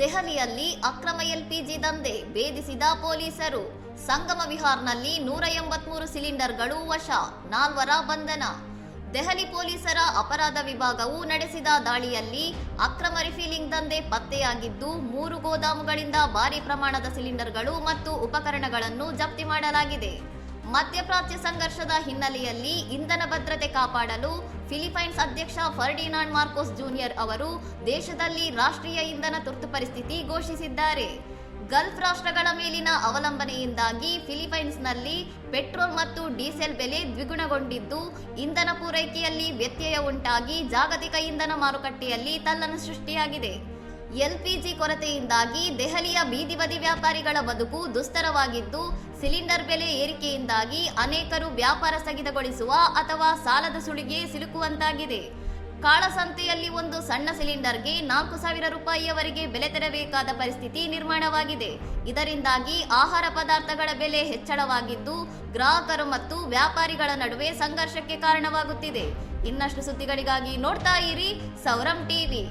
ದೆಹಲಿಯಲ್ಲಿ ಅಕ್ರಮ ಎಲ್ಪಿಜಿ ದಂಧೆ ಭೇದಿಸಿದ ಪೊಲೀಸರು. ಸಂಗಮ ವಿಹಾರ್ನಲ್ಲಿ 183 ಸಿಲಿಂಡರ್ಗಳು ವಶ, 4 ಬಂಧನ. ದೆಹಲಿ ಪೊಲೀಸರ ಅಪರಾಧ ವಿಭಾಗವು ನಡೆಸಿದ ದಾಳಿಯಲ್ಲಿ ಅಕ್ರಮ ರಿಫಿಲಿಂಗ್ ದಂಧೆ ಪತ್ತೆಯಾಗಿದ್ದು 3 ಗೋದಾಮುಗಳಿಂದ ಭಾರಿ ಪ್ರಮಾಣದ ಸಿಲಿಂಡರ್ಗಳು ಮತ್ತು ಉಪಕರಣಗಳನ್ನು ಜಪ್ತಿ ಮಾಡಲಾಗಿದೆ. ಮಧ್ಯಪ್ರಾಚ್ಯ ಸಂಘರ್ಷದ ಹಿನ್ನೆಲೆಯಲ್ಲಿ ಇಂಧನ ಭದ್ರತೆ ಕಾಪಾಡಲು ಫಿಲಿಪೈನ್ಸ್ ಅಧ್ಯಕ್ಷ ಫರ್ಡಿನಾಂಡ್ ಮಾರ್ಕೋಸ್ ಜೂನಿಯರ್ ಅವರು ದೇಶದಲ್ಲಿ ರಾಷ್ಟ್ರೀಯ ಇಂಧನ ತುರ್ತು ಪರಿಸ್ಥಿತಿ ಘೋಷಿಸಿದ್ದಾರೆ. ಗಲ್ಫ್ ರಾಷ್ಟ್ರಗಳ ಮೇಲಿನ ಅವಲಂಬನೆಯಿಂದಾಗಿ ಫಿಲಿಪೈನ್ಸ್ನಲ್ಲಿ ಪೆಟ್ರೋಲ್ ಮತ್ತು ಡೀಸೆಲ್ ಬೆಲೆ ದ್ವಿಗುಣಗೊಂಡಿದ್ದು ಇಂಧನ ಪೂರೈಕೆಯಲ್ಲಿ ವ್ಯತ್ಯಯ ಉಂಟಾಗಿ ಜಾಗತಿಕ ಇಂಧನ ಮಾರುಕಟ್ಟೆಯಲ್ಲಿ ತಲ್ಲಣ ಸೃಷ್ಟಿಯಾಗಿದೆ. ಎಲ್ಪಿಜಿ ಕೊರತೆಯಿಂದಾಗಿ ದೆಹಲಿಯ ಬೀದಿ ಬದಿ ವ್ಯಾಪಾರಿಗಳ ಬದುಕು ದುಸ್ತರವಾಗಿದ್ದು, ಸಿಲಿಂಡರ್ ಬೆಲೆ ಏರಿಕೆಯಿಂದಾಗಿ ಅನೇಕರು ವ್ಯಾಪಾರ ಸ್ಥಗಿತಗೊಳಿಸುವ ಅಥವಾ ಸಾಲದ ಸುಳಿಗೆ ಸಿಲುಕುವಂತಾಗಿದೆ. ಕಾಳಸಂತೆಯಲ್ಲಿ ಒಂದು ಸಣ್ಣ ಸಿಲಿಂಡರ್ಗೆ 4,000 ರೂಪಾಯಿಯವರೆಗೆ ಬೆಲೆ ತೆರಬೇಕಾದ ಪರಿಸ್ಥಿತಿ ನಿರ್ಮಾಣವಾಗಿದೆ. ಇದರಿಂದಾಗಿ ಆಹಾರ ಪದಾರ್ಥಗಳ ಬೆಲೆ ಹೆಚ್ಚಳವಾಗಿದ್ದು ಗ್ರಾಹಕರು ಮತ್ತು ವ್ಯಾಪಾರಿಗಳ ನಡುವೆ ಸಂಘರ್ಷಕ್ಕೆ ಕಾರಣವಾಗುತ್ತಿದೆ. ಇನ್ನಷ್ಟು ಸುದ್ದಿಗಳಿಗಾಗಿ ನೋಡ್ತಾ ಇರಿ ಸೌರಂ ಟಿವಿ.